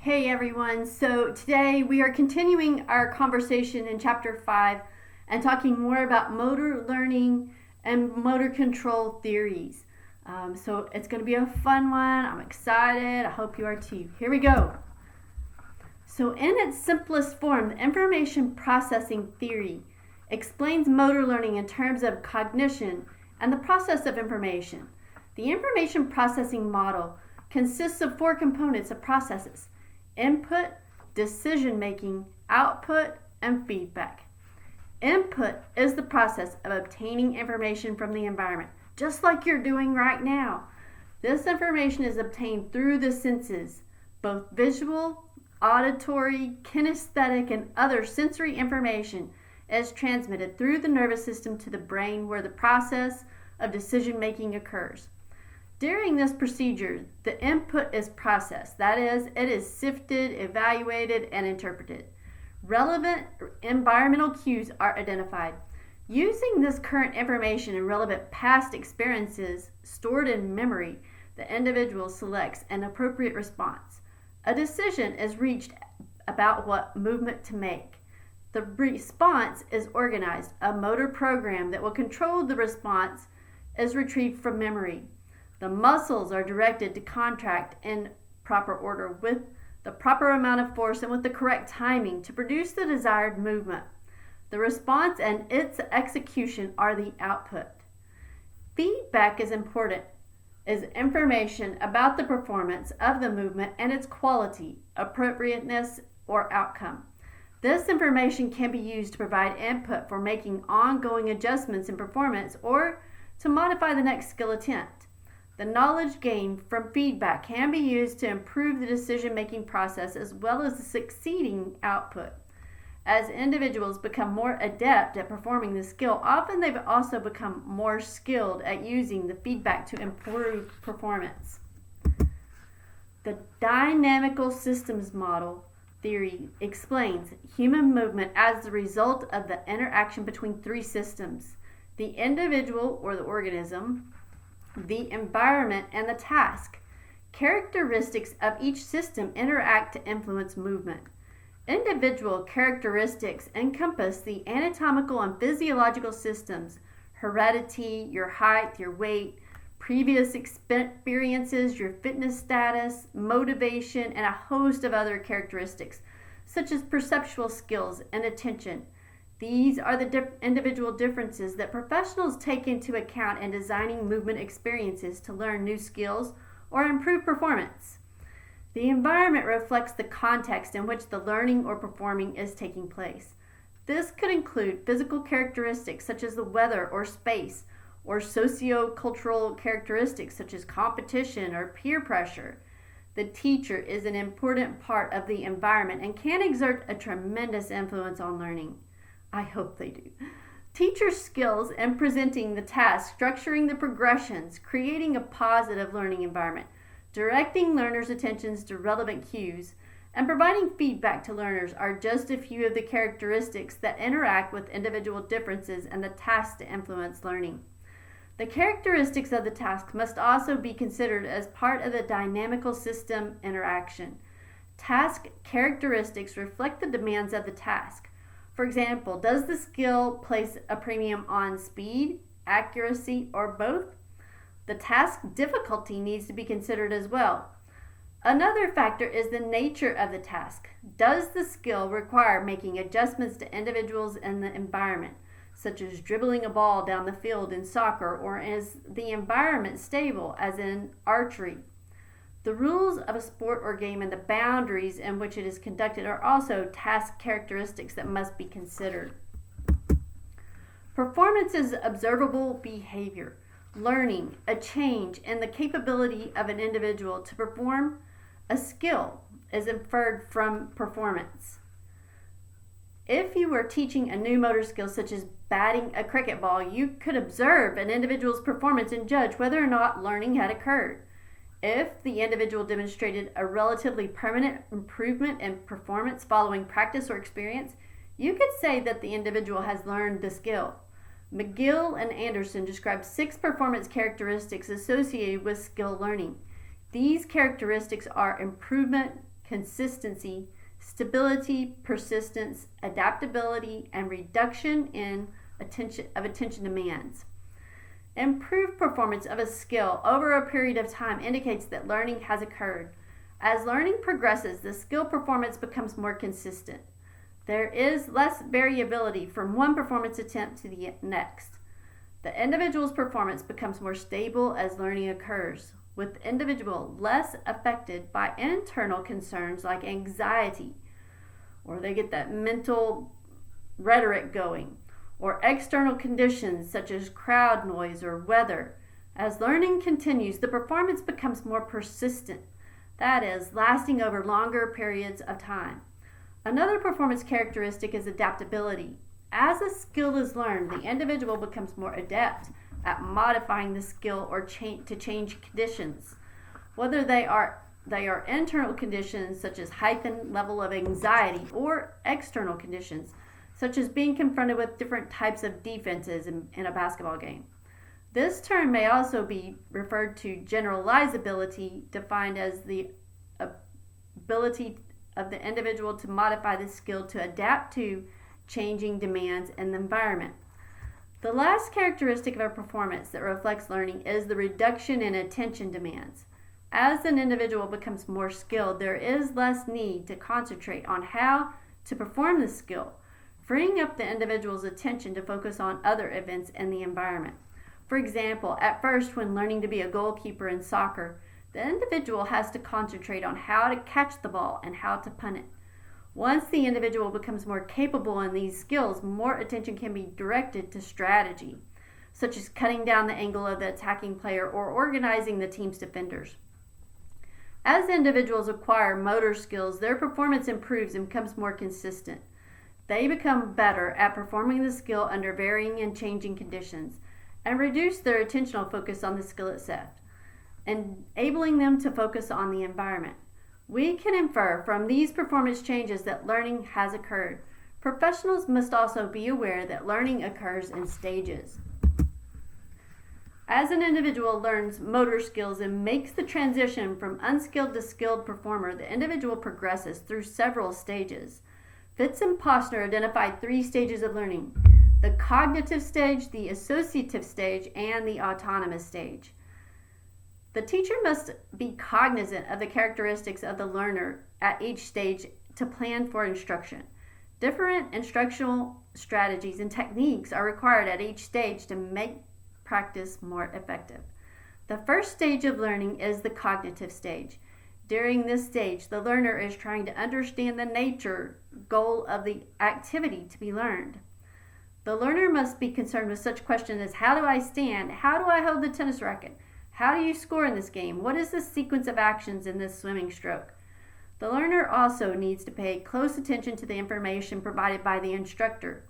Hey everyone, so today we are continuing our conversation in chapter 5 and talking more about motor learning and motor control theories. So it's going to be a fun one. I'm excited. I hope you are too. Here we go. So in its simplest form, the information processing theory explains motor learning in terms of cognition and the process of information. The information processing model consists of 4 components of processes: input, decision-making, output, and feedback. Input is the process of obtaining information from the environment, just like you're doing right now. This information is obtained through the senses, both visual, auditory, kinesthetic, and other sensory information is transmitted through the nervous system to the brain, where the process of decision-making occurs. During this procedure, the input is processed. That is, it is sifted, evaluated, and interpreted. Relevant environmental cues are identified. Using this current information and relevant past experiences stored in memory, the individual selects an appropriate response. A decision is reached about what movement to make. The response is organized. A motor program that will control the response is retrieved from memory. The muscles are directed to contract in proper order with the proper amount of force and with the correct timing to produce the desired movement. The response and its execution are the output. Feedback is important, is information about the performance of the movement and its quality, appropriateness, or outcome. This information can be used to provide input for making ongoing adjustments in performance or to modify the next skill attempt. The knowledge gained from feedback can be used to improve the decision-making process as well as the succeeding output. As individuals become more adept at performing the skill, often they've also become more skilled at using the feedback to improve performance. The dynamical systems model theory explains human movement as the result of the interaction between 3 systems: the individual or the organism, the environment, and the task. Characteristics of each system interact to influence movement. Individual characteristics encompass the anatomical and physiological systems: heredity, your height, your weight, previous experiences, your fitness status, motivation, and a host of other characteristics, such as perceptual skills and attention. These are the individual differences that professionals take into account in designing movement experiences to learn new skills or improve performance. The environment reflects the context in which the learning or performing is taking place. This could include physical characteristics such as the weather or space, or socio-cultural characteristics such as competition or peer pressure. The teacher is an important part of the environment and can exert a tremendous influence on learning. I hope they do. Teachers' skills in presenting the task, structuring the progressions, creating a positive learning environment, directing learners' attentions to relevant cues, and providing feedback to learners are just a few of the characteristics that interact with individual differences and the task to influence learning. The characteristics of the task must also be considered as part of the dynamical system interaction. Task characteristics reflect the demands of the task. For example, does the skill place a premium on speed, accuracy, or both? The task difficulty needs to be considered as well. Another factor is the nature of the task. Does the skill require making adjustments to individuals and the environment, such as dribbling a ball down the field in soccer, or is the environment stable, as in archery? The rules of a sport or game and the boundaries in which it is conducted are also task characteristics that must be considered. Performance is observable behavior. Learning, a change in the capability of an individual to perform a skill, is inferred from performance. If you were teaching a new motor skill such as batting a cricket ball, you could observe an individual's performance and judge whether or not learning had occurred. If the individual demonstrated a relatively permanent improvement in performance following practice or experience, you could say that the individual has learned the skill. McGill and Anderson describe 6 performance characteristics associated with skill learning. These characteristics are improvement, consistency, stability, persistence, adaptability, and reduction in attention demands. Improved performance of a skill over a period of time indicates that learning has occurred. As learning progresses, the skill performance becomes more consistent. There is less variability from one performance attempt to the next. The individual's performance becomes more stable as learning occurs, with the individual less affected by internal concerns like anxiety, or they get that mental rhetoric going, or external conditions such as crowd noise or weather. As learning continues, the performance becomes more persistent, that is, lasting over longer periods of time. Another performance characteristic is adaptability. As a skill is learned, the individual becomes more adept at modifying the skill or to change conditions, whether they are internal conditions such as heightened level of anxiety or external conditions such as being confronted with different types of defenses in a basketball game. This term may also be referred to generalizability, defined as the ability of the individual to modify the skill to adapt to changing demands in the environment. The last characteristic of a performance that reflects learning is the reduction in attention demands. As an individual becomes more skilled, there is less need to concentrate on how to perform the skill, freeing up the individual's attention to focus on other events in the environment. For example, at first, when learning to be a goalkeeper in soccer, the individual has to concentrate on how to catch the ball and how to punt it. Once the individual becomes more capable in these skills, more attention can be directed to strategy, such as cutting down the angle of the attacking player or organizing the team's defenders. As individuals acquire motor skills, their performance improves and becomes more consistent. They become better at performing the skill under varying and changing conditions and reduce their attentional focus on the skill itself, enabling them to focus on the environment. We can infer from these performance changes that learning has occurred. Professionals must also be aware that learning occurs in stages. As an individual learns motor skills and makes the transition from unskilled to skilled performer, the individual progresses through several stages. Fitz and Posner identified 3 stages of learning: the cognitive stage, the associative stage, and the autonomous stage. The teacher must be cognizant of the characteristics of the learner at each stage to plan for instruction. Different instructional strategies and techniques are required at each stage to make practice more effective. The first stage of learning is the cognitive stage. During this stage, the learner is trying to understand the nature, goal of the activity to be learned. The learner must be concerned with such questions as: how do I stand? How do I hold the tennis racket? How do you score in this game? What is the sequence of actions in this swimming stroke? The learner also needs to pay close attention to the information provided by the instructor.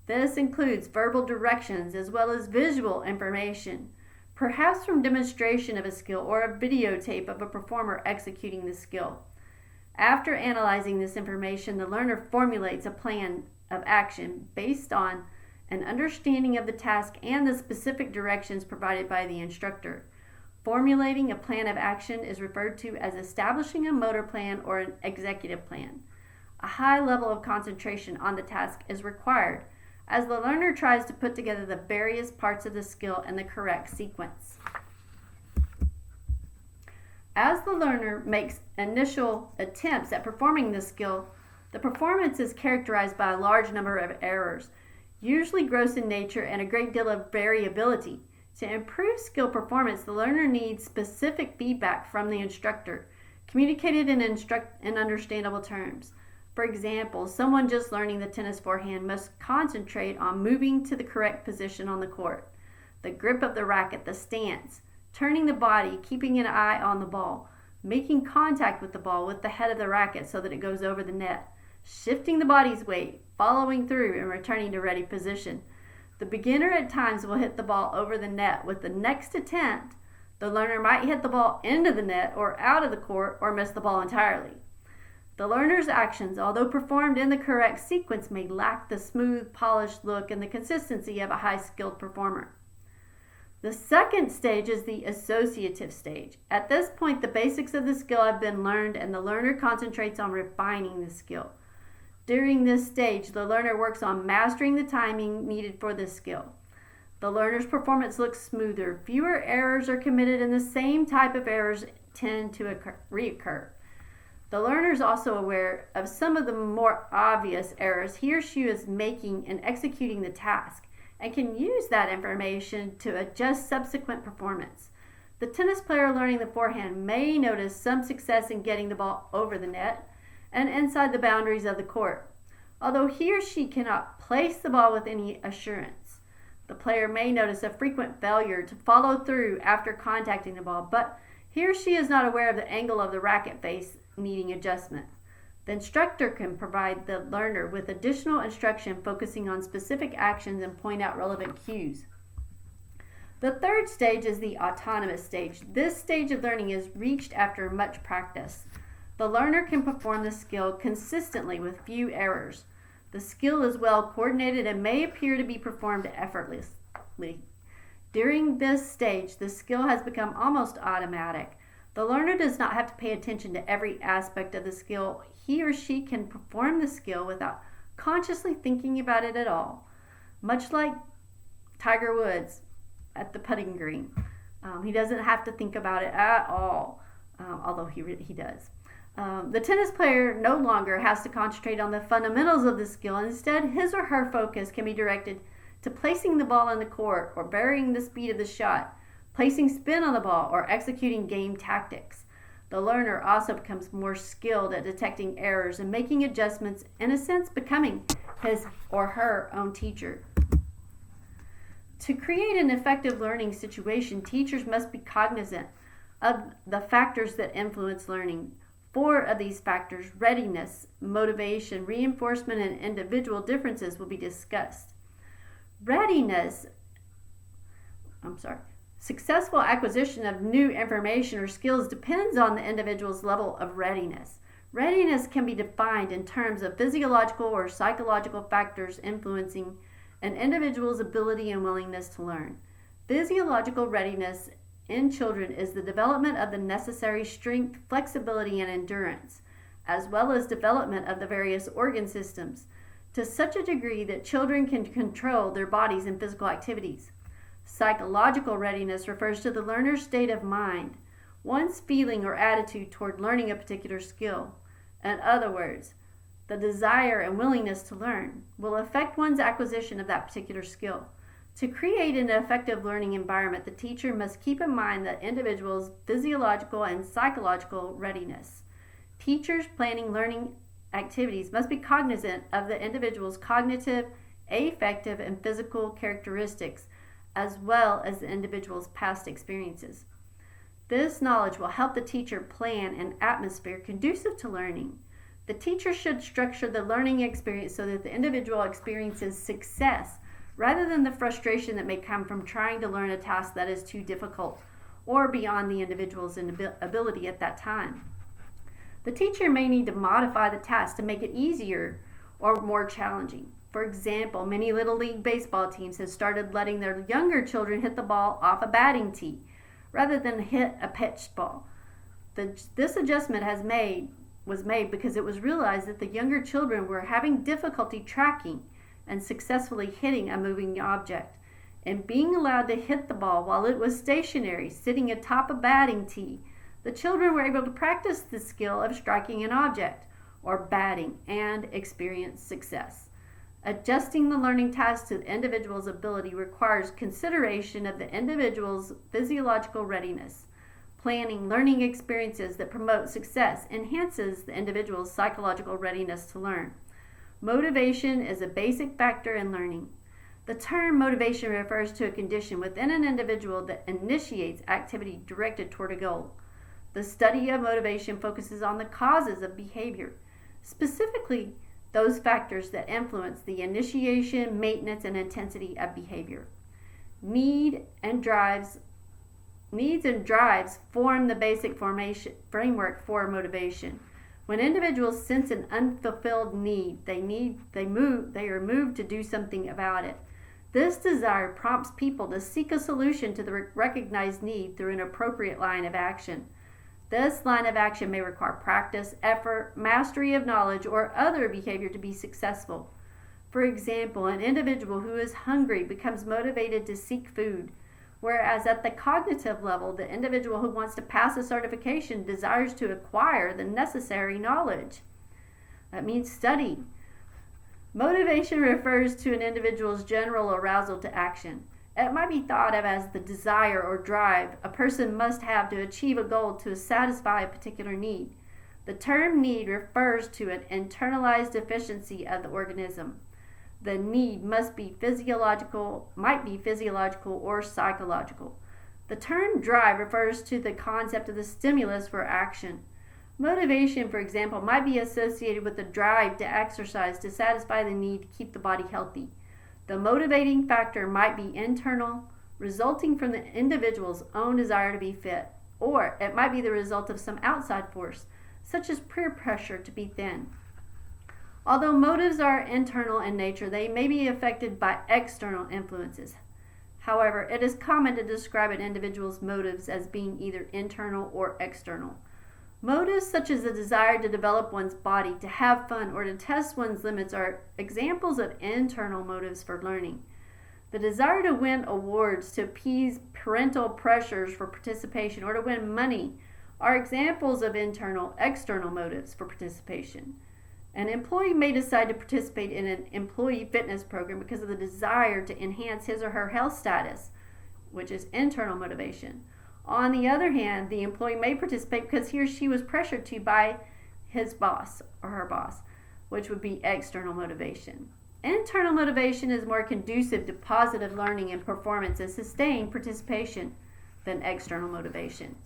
This includes verbal directions as well as visual information, perhaps from demonstration of a skill or a videotape of a performer executing the skill. After analyzing this information, the learner formulates a plan of action based on an understanding of the task and the specific directions provided by the instructor. Formulating a plan of action is referred to as establishing a motor plan or an executive plan. A high level of concentration on the task is required as the learner tries to put together the various parts of the skill in the correct sequence. As the learner makes initial attempts at performing the skill, the performance is characterized by a large number of errors, usually gross in nature and a great deal of variability. To improve skill performance, the learner needs specific feedback from the instructor, communicated in understandable terms. For example, someone just learning the tennis forehand must concentrate on moving to the correct position on the court, the grip of the racket, the stance, turning the body, keeping an eye on the ball, making contact with the ball with the head of the racket so that it goes over the net, shifting the body's weight, following through, and returning to ready position. The beginner at times will hit the ball over the net. With the next attempt, the learner might hit the ball into the net or out of the court or miss the ball entirely. The learner's actions, although performed in the correct sequence, may lack the smooth, polished look and the consistency of a high-skilled performer. The second stage is the associative stage. At this point, the basics of the skill have been learned and the learner concentrates on refining the skill. During this stage, the learner works on mastering the timing needed for the skill. The learner's performance looks smoother. Fewer errors are committed and the same type of errors tend to reoccur. The learner is also aware of some of the more obvious errors he or she is making in executing the task and can use that information to adjust subsequent performance. The tennis player learning the forehand may notice some success in getting the ball over the net and inside the boundaries of the court, although he or she cannot place the ball with any assurance. The player may notice a frequent failure to follow through after contacting the ball, but he or she is not aware of the angle of the racket face needing adjustment. The instructor can provide the learner with additional instruction focusing on specific actions and point out relevant cues. The third stage is the autonomous stage. This stage of learning is reached after much practice. The learner can perform the skill consistently with few errors. The skill is well coordinated and may appear to be performed effortlessly. During this stage, the skill has become almost automatic. The learner does not have to pay attention to every aspect of the skill. He or she can perform the skill without consciously thinking about it at all. Much like Tiger Woods at the putting green. He doesn't have to think about it at all, although he does. The tennis player no longer has to concentrate on the fundamentals of the skill. Instead, his or her focus can be directed to placing the ball in the court or varying the speed of the shot, placing spin on the ball, or executing game tactics. The learner also becomes more skilled at detecting errors and making adjustments, in a sense becoming his or her own teacher. To create an effective learning situation, teachers must be cognizant of the factors that influence learning. 4 of these factors, readiness, motivation, reinforcement, and individual differences, will be discussed. Successful acquisition of new information or skills depends on the individual's level of readiness. Readiness can be defined in terms of physiological or psychological factors influencing an individual's ability and willingness to learn. Physiological readiness in children is the development of the necessary strength, flexibility, and endurance, as well as development of the various organ systems, to such a degree that children can control their bodies in physical activities. Psychological readiness refers to the learner's state of mind, one's feeling or attitude toward learning a particular skill. In other words, the desire and willingness to learn will affect one's acquisition of that particular skill. To create an effective learning environment, the teacher must keep in mind the individual's physiological and psychological readiness. Teachers planning learning activities must be cognizant of the individual's cognitive, affective, and physical characteristics, as well as the individual's past experiences. This knowledge will help the teacher plan an atmosphere conducive to learning. The teacher should structure the learning experience so that the individual experiences success rather than the frustration that may come from trying to learn a task that is too difficult or beyond the individual's ability at that time. The teacher may need to modify the task to make it easier or more challenging. For example, many Little League baseball teams have started letting their younger children hit the ball off a batting tee rather than hit a pitched ball. This adjustment was made because it was realized that the younger children were having difficulty tracking and successfully hitting a moving object, and being allowed to hit the ball while it was stationary, sitting atop a batting tee. The children were able to practice the skill of striking an object, or batting, and experience success. Adjusting the learning task to the individual's ability requires consideration of the individual's physiological readiness. Planning learning experiences that promote success enhances the individual's psychological readiness to learn. Motivation is a basic factor in learning. The term motivation refers to a condition within an individual that initiates activity directed toward a goal. The study of motivation focuses on the causes of behavior, specifically those factors that influence the initiation, maintenance, and intensity of behavior. Needs and drives form the basic framework for motivation. When individuals sense an unfulfilled need, they are moved to do something about it. This desire prompts people to seek a solution to the recognized need through an appropriate line of action. This line of action may require practice, effort, mastery of knowledge, or other behavior to be successful. For example, an individual who is hungry becomes motivated to seek food, whereas at the cognitive level, the individual who wants to pass a certification desires to acquire the necessary knowledge. That means study. Motivation refers to an individual's general arousal to action. It might be thought of as the desire or drive a person must have to achieve a goal to satisfy a particular need. The term need refers to an internalized deficiency of the organism. The need might be physiological or psychological. The term drive refers to the concept of the stimulus for action. Motivation, for example, might be associated with the drive to exercise to satisfy the need to keep the body healthy. The motivating factor might be internal, resulting from the individual's own desire to be fit, or it might be the result of some outside force, such as peer pressure to be thin. Although motives are internal in nature, they may be affected by external influences. However, it is common to describe an individual's motives as being either internal or external. Motives such as the desire to develop one's body, to have fun, or to test one's limits are examples of internal motives for learning. The desire to win awards, to appease parental pressures for participation, or to win money are examples of external motives for participation. An employee may decide to participate in an employee fitness program because of the desire to enhance his or her health status, which is internal motivation. On the other hand, the employee may participate because he or she was pressured to by his boss or her boss, which would be external motivation. Internal motivation is more conducive to positive learning and performance and sustained participation than external motivation.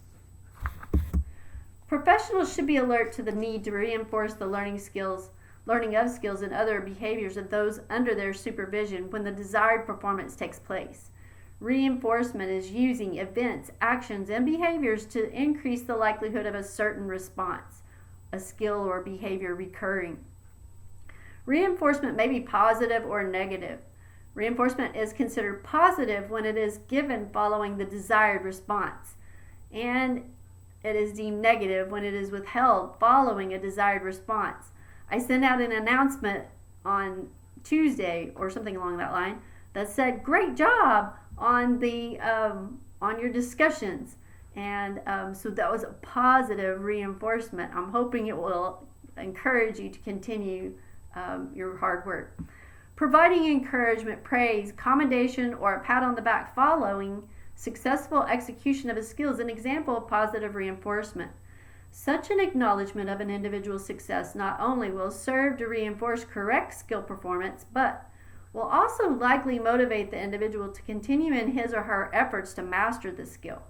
Professionals should be alert to the need to reinforce the learning of skills and other behaviors of those under their supervision when the desired performance takes place. Reinforcement is using events, actions, and behaviors to increase the likelihood of a certain response, a skill or behavior recurring. Reinforcement may be positive or negative. Reinforcement is considered positive when it is given following the desired response, and it is deemed negative when it is withheld following a desired response. I sent out an announcement on Tuesday or something along that line that said, "Great job on your discussions," and so that was a positive reinforcement. I'm hoping it will encourage you to continue your hard work. Providing encouragement, praise, commendation, or a pat on the back following successful execution of a skill is an example of positive reinforcement. Such an acknowledgement of an individual's success not only will serve to reinforce correct skill performance, but will also likely motivate the individual to continue in his or her efforts to master the skill.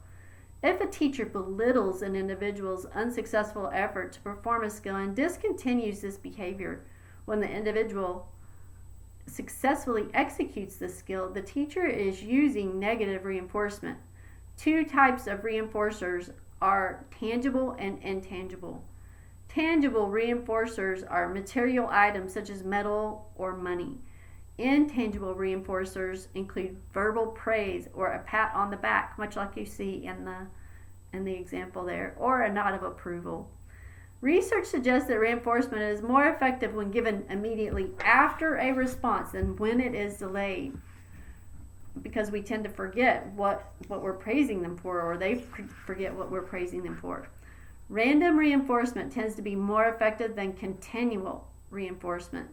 If a teacher belittles an individual's unsuccessful effort to perform a skill and discontinues this behavior when the individual successfully executes the skill, the teacher is using negative reinforcement. Two types of reinforcers are tangible and intangible. Tangible reinforcers are material items such as metal or money. Intangible reinforcers include verbal praise or a pat on the back, much like you see in the example there, or a nod of approval. Research suggests that reinforcement is more effective when given immediately after a response than when it is delayed, because we tend to forget what we're praising them for, or they forget what we're praising them for. Random reinforcement tends to be more effective than continual reinforcement.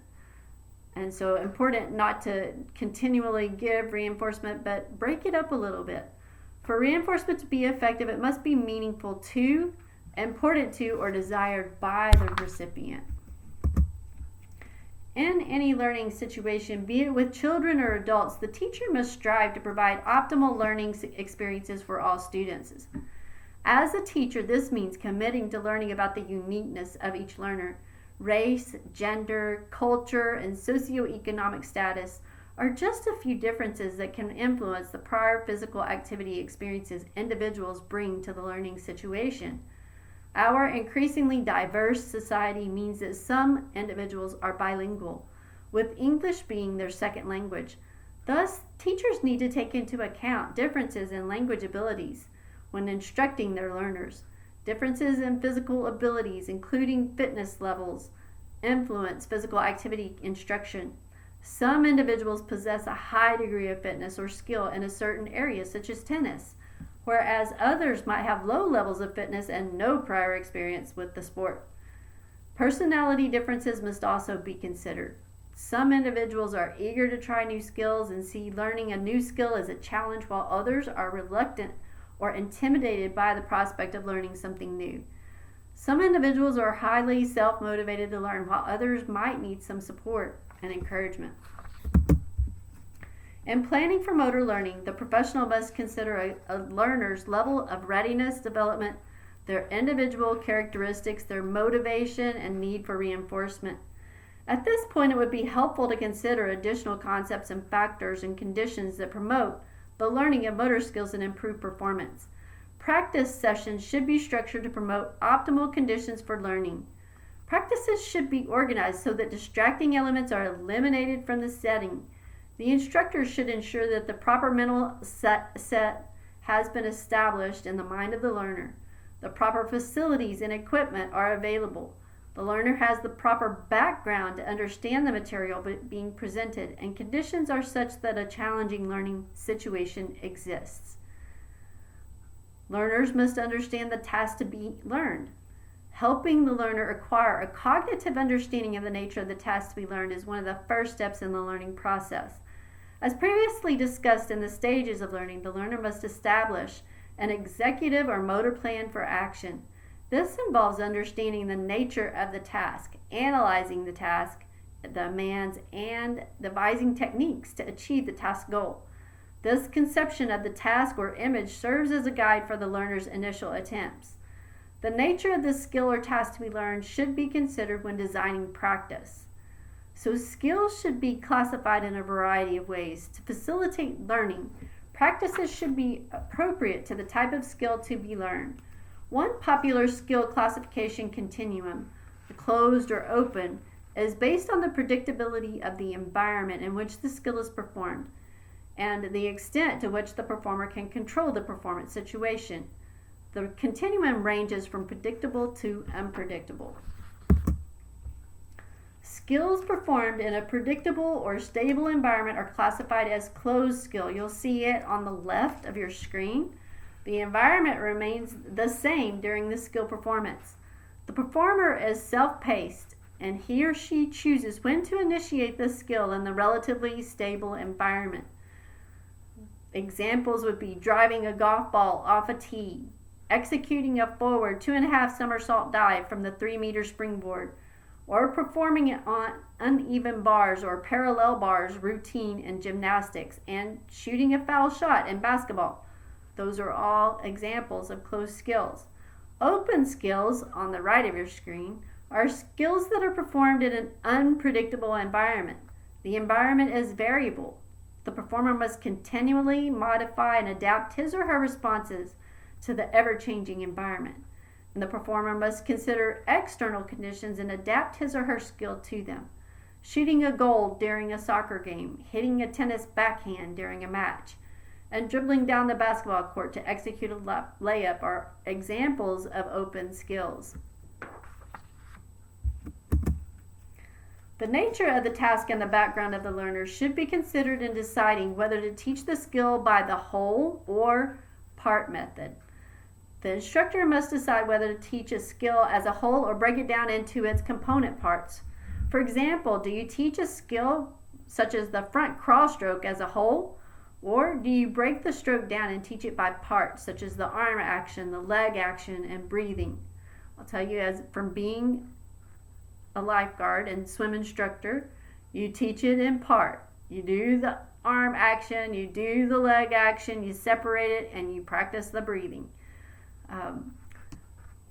And so important not to continually give reinforcement, but break it up a little bit. For reinforcement to be effective, it must be meaningful to, important to, or desired by the recipient. In any learning situation, be it with children or adults, the teacher must strive to provide optimal learning experiences for all students. As a teacher, this means committing to learning about the uniqueness of each learner. Race, gender, culture, and socioeconomic status are just a few differences that can influence the prior physical activity experiences individuals bring to the learning situation. Our increasingly diverse society means that some individuals are bilingual, with English being their second language. Thus, teachers need to take into account differences in language abilities when instructing their learners. Differences in physical abilities, including fitness levels, influence physical activity instruction. Some individuals possess a high degree of fitness or skill in a certain area, such as tennis, whereas others might have low levels of fitness and no prior experience with the sport. Personality differences must also be considered. Some individuals are eager to try new skills and see learning a new skill as a challenge, while others are reluctant or intimidated by the prospect of learning something new. Some individuals are highly self-motivated to learn, while others might need some support and encouragement. In planning for motor learning, the professional must consider a learner's level of readiness, development, their individual characteristics, their motivation, and need for reinforcement. At this point, it would be helpful to consider additional concepts and factors and conditions that promote the learning of motor skills and improve performance. Practice sessions should be structured to promote optimal conditions for learning. Practices should be organized so that distracting elements are eliminated from the setting. The instructor should ensure that the proper mental set has been established in the mind of the learner. The proper facilities and equipment are available. The learner has the proper background to understand the material being presented, and conditions are such that a challenging learning situation exists. Learners must understand the task to be learned. Helping the learner acquire a cognitive understanding of the nature of the task to be learned is one of the first steps in the learning process. As previously discussed in the stages of learning, the learner must establish an executive or motor plan for action. This involves understanding the nature of the task, analyzing the task, the demands, and devising techniques to achieve the task goal. This conception of the task or image serves as a guide for the learner's initial attempts. The nature of the skill or task to be learned should be considered when designing practice. So skills should be classified in a variety of ways. To facilitate learning, practices should be appropriate to the type of skill to be learned. One popular skill classification continuum, the closed or open, is based on the predictability of the environment in which the skill is performed and the extent to which the performer can control the performance situation. The continuum ranges from predictable to unpredictable. Skills performed in a predictable or stable environment are classified as closed skill. You'll see it on the left of your screen. The environment remains the same during the skill performance. The performer is self-paced, and he or she chooses when to initiate the skill in the relatively stable environment. Examples would be driving a golf ball off a tee, executing a forward 2.5 somersault dive from the 3-meter springboard, or performing it on uneven bars or parallel bars routine in gymnastics, and shooting a foul shot in basketball. Those are all examples of closed skills. Open skills, on the right of your screen, are skills that are performed in an unpredictable environment. The environment is variable. The performer must continually modify and adapt his or her responses to the ever-changing environment. And the performer must consider external conditions and adapt his or her skill to them. Shooting a goal during a soccer game, hitting a tennis backhand during a match, and dribbling down the basketball court to execute a layup are examples of open skills. The nature of the task and the background of the learner should be considered in deciding whether to teach the skill by the whole or part method. The instructor must decide whether to teach a skill as a whole or break it down into its component parts. For example, do you teach a skill such as the front cross stroke as a whole, or do you break the stroke down and teach it by parts such as the arm action, the leg action, and breathing? I'll tell you, as from being a lifeguard and swim instructor, you teach it in part. You do the arm action, you do the leg action, you separate it, and you practice the breathing.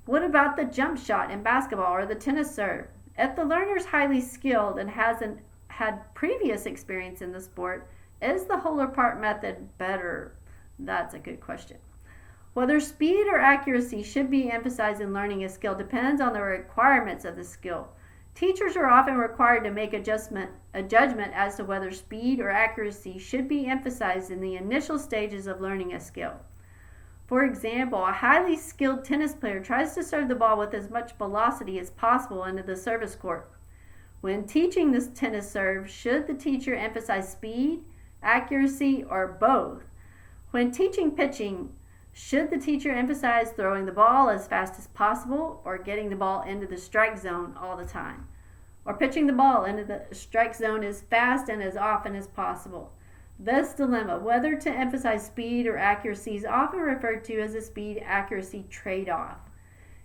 What about the jump shot in basketball or the tennis serve? If the learner is highly skilled and hasn't had previous experience in the sport, is the whole or part method better? That's a good question. Whether speed or accuracy should be emphasized in learning a skill depends on the requirements of the skill. Teachers are often required to make a judgment as to whether speed or accuracy should be emphasized in the initial stages of learning a skill. For example, a highly skilled tennis player tries to serve the ball with as much velocity as possible into the service court. When teaching this tennis serve, should the teacher emphasize speed, accuracy, or both? When teaching pitching, should the teacher emphasize throwing the ball as fast as possible or getting the ball into the strike zone all the time? Or pitching the ball into the strike zone as fast and as often as possible? This dilemma, whether to emphasize speed or accuracy, is often referred to as a speed-accuracy trade-off.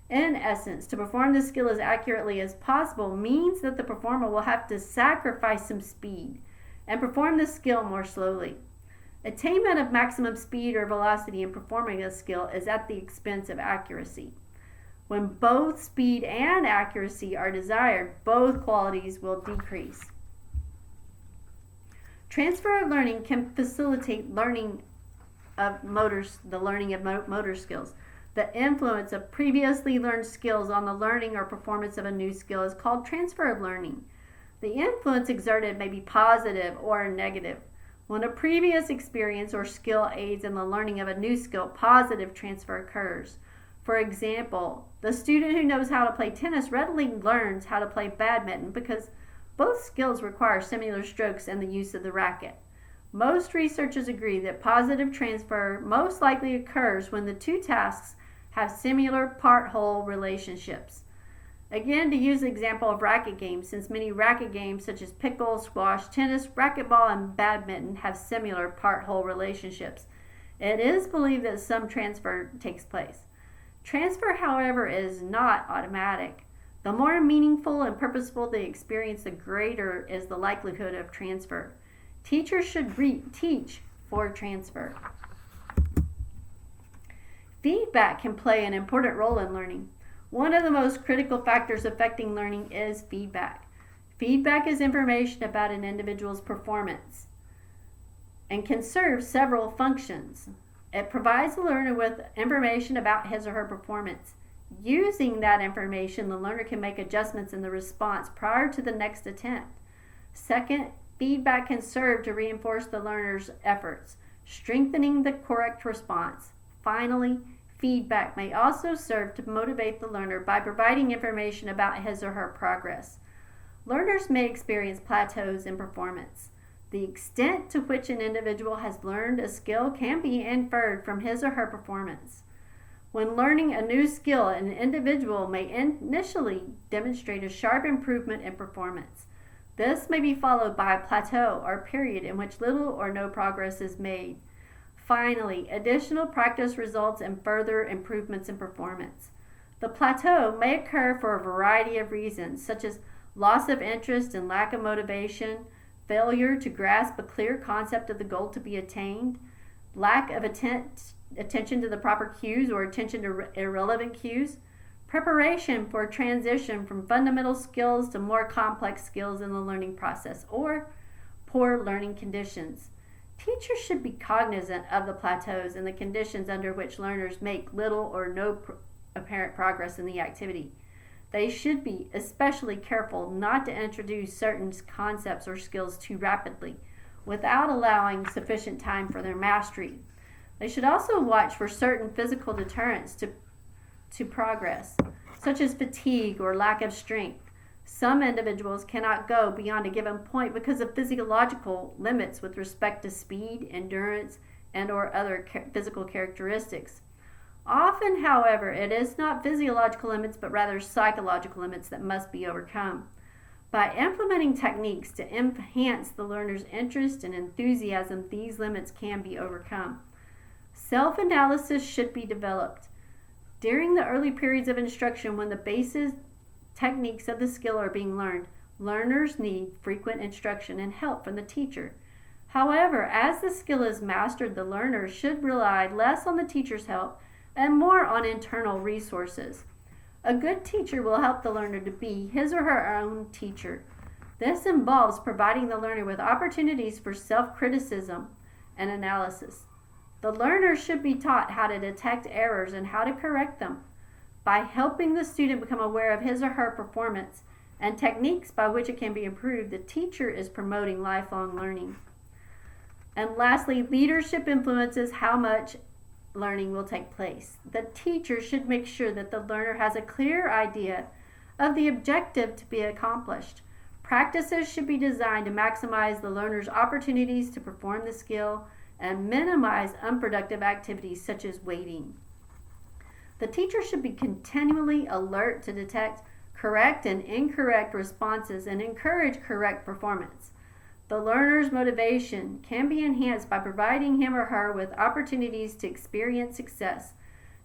In essence, to perform the skill as accurately as possible means that the performer will have to sacrifice some speed and perform the skill more slowly. Attainment of maximum speed or velocity in performing a skill is at the expense of accuracy. When both speed and accuracy are desired, both qualities will decrease. Transfer of learning can facilitate the learning of motor skills. The influence of previously learned skills on the learning or performance of a new skill is called transfer of learning. The influence exerted may be positive or negative. When a previous experience or skill aids in the learning of a new skill, positive transfer occurs. For example, the student who knows how to play tennis readily learns how to play badminton because both skills require similar strokes and the use of the racket. Most researchers agree that positive transfer most likely occurs when the two tasks have similar part-whole relationships. Again, to use the example of racket games, since many racket games such as pickle, squash, tennis, racquetball, and badminton have similar part-whole relationships, it is believed that some transfer takes place. Transfer, however, is not automatic. The more meaningful and purposeful the experience, the greater is the likelihood of transfer. Teachers should teach for transfer. Feedback can play an important role in learning. One of the most critical factors affecting learning is feedback. Feedback is information about an individual's performance and can serve several functions. It provides the learner with information about his or her performance. Using that information, the learner can make adjustments in the response prior to the next attempt. Second, feedback can serve to reinforce the learner's efforts, strengthening the correct response. Finally, feedback may also serve to motivate the learner by providing information about his or her progress. Learners may experience plateaus in performance. The extent to which an individual has learned a skill can be inferred from his or her performance. When learning a new skill, an individual may initially demonstrate a sharp improvement in performance. This may be followed by a plateau or period in which little or no progress is made. Finally, additional practice results in further improvements in performance. The plateau may occur for a variety of reasons, such as loss of interest and lack of motivation, failure to grasp a clear concept of the goal to be attained, lack of attention to the proper cues or attention to irrelevant cues, preparation for a transition from fundamental skills to more complex skills in the learning process, or poor learning conditions. Teachers should be cognizant of the plateaus and the conditions under which learners make little or no apparent progress in the activity. They should be especially careful not to introduce certain concepts or skills too rapidly without allowing sufficient time for their mastery. They should also watch for certain physical deterrents to progress, such as fatigue or lack of strength. Some individuals cannot go beyond a given point because of physiological limits with respect to speed, endurance, and or other physical characteristics. Often, however, it is not physiological limits but rather psychological limits that must be overcome. By implementing techniques to enhance the learner's interest and enthusiasm, these limits can be overcome. Self-analysis should be developed. During the early periods of instruction, when the basic techniques of the skill are being learned, learners need frequent instruction and help from the teacher. However, as the skill is mastered, the learner should rely less on the teacher's help and more on internal resources. A good teacher will help the learner to be his or her own teacher. This involves providing the learner with opportunities for self-criticism and analysis. The learner should be taught how to detect errors and how to correct them. By helping the student become aware of his or her performance, and techniques by which it can be improved, the teacher is promoting lifelong learning. And lastly, leadership influences how much learning will take place. The teacher should make sure that the learner has a clear idea of the objective to be accomplished. Practices should be designed to maximize the learner's opportunities to perform the skill and minimize unproductive activities such as waiting. The teacher should be continually alert to detect correct and incorrect responses and encourage correct performance. The learner's motivation can be enhanced by providing him or her with opportunities to experience success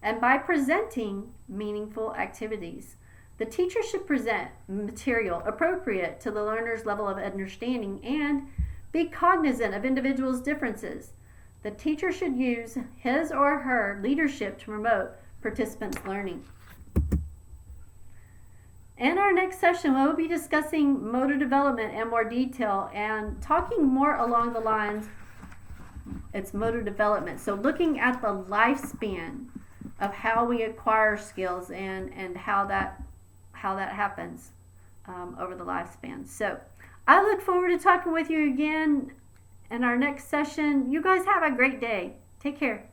and by presenting meaningful activities. The teacher should present material appropriate to the learner's level of understanding and be cognizant of individuals' differences. The teacher should use his or her leadership to promote participants' learning. In our next session, we'll be discussing motor development in more detail and talking more along the lines, it's motor development. So looking at the lifespan of how we acquire skills and how that happens over the lifespan. So I look forward to talking with you again in our next session. You guys have a great day. Take care.